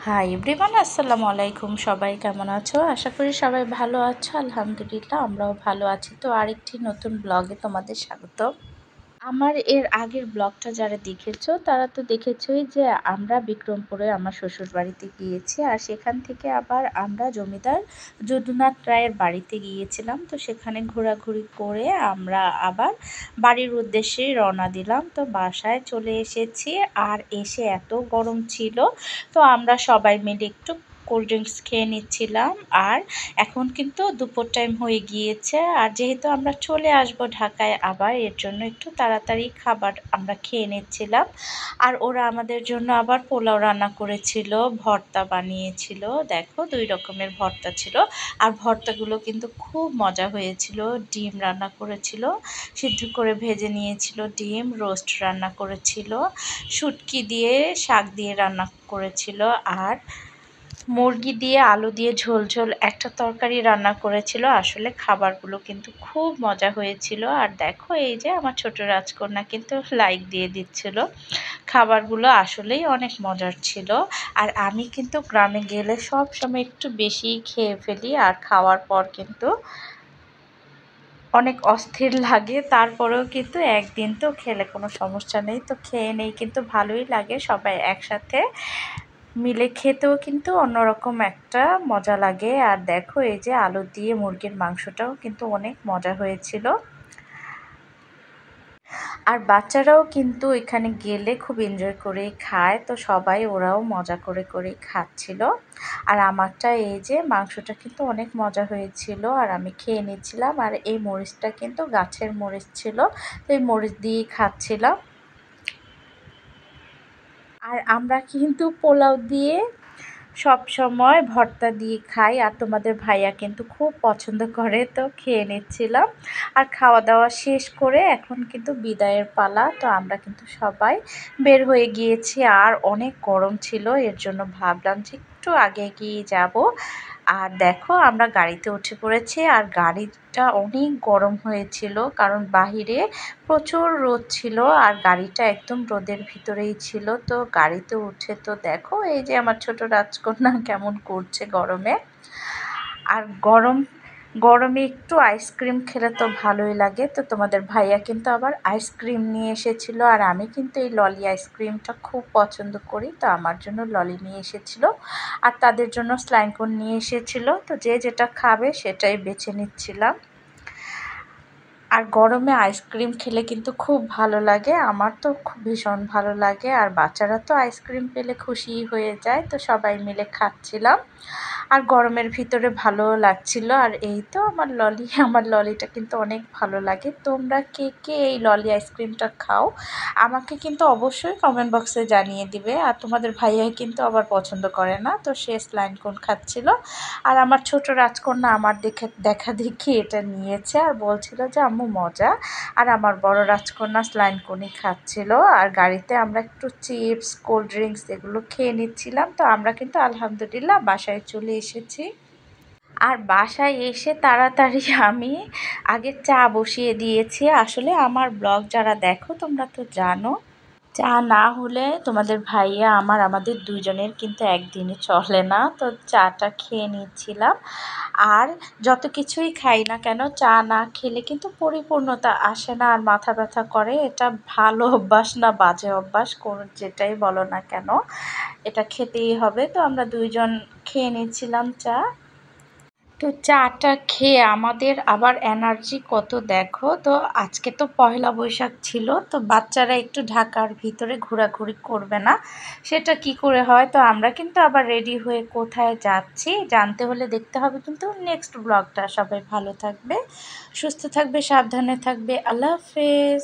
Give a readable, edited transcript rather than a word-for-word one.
Hi everyone, আসসালামু আলাইকুম। সবাই কেমন আছো? আশা করি সবাই ভালো আছো। আলহামদুলিল্লাহ, আমরাও ভালো আছি। তো আরেকটি নতুন ব্লগে তোমাদের স্বাগত। আমার এর আগের ব্লগটা যারা দেখেছো তারা তো দেখেছোই যে আমরা বিক্রমপুরে আমার শ্বশুর বাড়িতে গিয়েছি, আর সেখান থেকে আবার আমরা জমিদার যদুনাথ রায়ের বাড়িতে গিয়েছিলাম। তো সেখানে ঘোরাঘুরি করে আমরা আবার বাড়ির উদ্দেশ্যে রওনা দিলাম। তো বাসায় চলে এসেছি, আর এসে এত গরম ছিল, তো আমরা সবাই মিলে একটু কোল্ড ড্রিঙ্কস খেয়ে নিচ্ছিলাম। আর এখন কিন্তু দুপুর টাইম হয়ে গিয়েছে, আর যেহেতু আমরা চলে আসব ঢাকায় আবার, এর জন্য একটু তাড়াতাড়ি খাবার আমরা খেয়ে নিচ্ছিলাম। আর ওরা আমাদের জন্য আবার পোলাও রান্না করেছিল, ভর্তা বানিয়েছিল। দেখো, 2 রকমের ভর্তা ছিল, আর ভর্তাগুলো কিন্তু খুব মজা হয়েছিল। ডিম রান্না করেছিল, সিদ্ধ করে ভেজে নিয়েছিল ডিম, রোস্ট রান্না করেছিল, শুটকি দিয়ে শাক দিয়ে রান্না করেছিল, আর মুরগি দিয়ে আলু দিয়ে ঝোল ঝোল একটা তরকারি রান্না করেছিল। আসলে খাবারগুলো কিন্তু খুব মজা হয়েছিল। আর দেখো, এই যে আমার ছোট রাজকন্যা কিন্তু লাইক দিয়ে দিচ্ছিল। খাবারগুলো আসলেই অনেক মজার ছিল। আর আমি কিন্তু গ্রামে গেলে সব সময় একটু বেশি খেয়ে ফেলি, আর খাওয়ার পর কিন্তু অনেক অস্থির লাগে। তারপরেও কিন্তু একদিন তো খেলে কোনো সমস্যা নেই, তো খেয়ে নেই, কিন্তু ভালোই লাগে সবাই একসাথে মিলে খেতেও কিন্তু অন্যরকম একটা মজা লাগে। আর দেখো, এই যে আলু দিয়ে মুরগির মাংসটাও কিন্তু অনেক মজা হয়েছিল। আর বাচ্চারাও কিন্তু এখানে গেলে খুব এনজয় করে খায়, তো সবাই ওরাও মজা করে করে খাচ্ছিল। আর আমারটা এই যে মাংসটা কিন্তু অনেক মজা হয়েছিল, আর আমি খেয়ে নিচ্ছিলাম। আর এই মরিচটা কিন্তু গাছের মরিচ ছিল, তো এই মরিচ দিয়েই খাচ্ছিলাম। আর আমরা কিন্তু পোলাও দিয়ে সব সময় ভর্তা দিয়ে খাই, আর তোমাদের ভাইয়া কিন্তু খুব পছন্দ করে, তো খেয়ে নিচ্ছিলাম। আর খাওয়া দাওয়া শেষ করে এখন কিন্তু বিদায়ের পালা। তো আমরা কিন্তু সবাই বের হয়ে গিয়েছি, আর অনেক গরম ছিল, এর জন্য ভাবলাম যে একটু আগে এগিয়ে যাব। আর দেখো, আমরা গাড়িতে উঠে পড়েছি, আর গাড়িটা অনেক গরম হয়েছিল, কারণ বাহিরে প্রচুর রোদ ছিল, আর গাড়িটা একদম রোদের ভিতরেই ছিল। তো গাড়িতে উঠে তো দেখো, এই যে আমার ছোট রাজকন্যা কেমন করছে গরমে। আর গরমে একটু আইসক্রিম খেলে তো ভালোই লাগে। তো তোমাদের ভাইয়া কিন্তু আবার আইসক্রিম নিয়ে এসেছিল, আর আমি কিন্তু এই ললি আইসক্রিমটা খুব পছন্দ করি, তো আমার জন্য ললি নিয়ে এসেছিল, আর তাদের জন্য স্লাইম কোন নিয়ে এসেছিল। তো যে যেটা খাবে সেটাই বেছে নিচ্ছিলাম। আর গরমে আইসক্রিম খেলে কিন্তু খুব ভালো লাগে, আমার তো খুব ভীষণ ভালো লাগে। আর বাচ্চারা তো আইসক্রিম পেলে খুশি হয়ে যায়, তো সবাই মিলে খাচ্ছিলাম। আর গরমের ভিতরে ভালোও লাগছিল। আর এই তো আমার ললি, আমার ললিটা কিন্তু অনেক ভালো লাগে। তোমরা কে কে এই ললি আইসক্রিমটা খাও আমাকে কিন্তু অবশ্যই কমেন্ট বক্সে জানিয়ে দিবে। আর তোমাদের ভাইয়া কিন্তু আবার পছন্দ করে না, তো সে স্লাইম কোন খাচ্ছিল। আর আমার ছোট রাজকন্যা আমার দেখা দেখি এটা নিয়েছে, আর বলছিল যে আম্মু মজা। আর আমার বড় রাজকন্যা স্লাইম কোনই খাচ্ছিল। আর গাড়িতে আমরা একটু চিপস, কোল্ড ড্রিঙ্কস এগুলো খেয়ে নিচ্ছিলাম। তো আমরা কিন্তু আলহামদুলিল্লাহ বাসায় চলে এসেছি। আর বাসায় এসে তাড়াতাড়ি আমি আগে চা বসিয়ে দিয়েছি। আসলে আমার ব্লগ যারা দেখো তোমরা তো জানো, চা না হলে তোমাদের ভাইয়া আমাদের দুজনের কিন্তু একদিনে চলে না। তো চাটা খেয়ে নিচ্ছিলাম। আর যত কিছুই খাই না কেন, চা না খেলে কিন্তু পরিপূর্ণতা আসে না, আর মাথা ব্যথা করে। এটা ভালো অভ্যাস না বাজে অভ্যাস, কোন যেটাই বলো না কেন, এটা খেতেই হবে। তো আমরা দুইজন খেয়ে নিচ্ছিলাম চা। তো চাটা খেয়ে আমাদের আবার এনার্জি কত দেখো। তো আজকে তো পয়লা বৈশাখ ছিল, তো বাচ্চারা একটু ঢাকার ভিতরে ঘোরাঘুরি করবে না, সেটা কি করে হয়। তো আমরা কিন্তু আবার রেডি হয়ে কোথায় যাচ্ছি জানতে হলে দেখতে হবে কিন্তু নেক্সট ব্লগটা। সবাই ভালো থাকবে, সুস্থ থাকবে, সাবধানে থাকবে। আল্লাহ হাফেজ।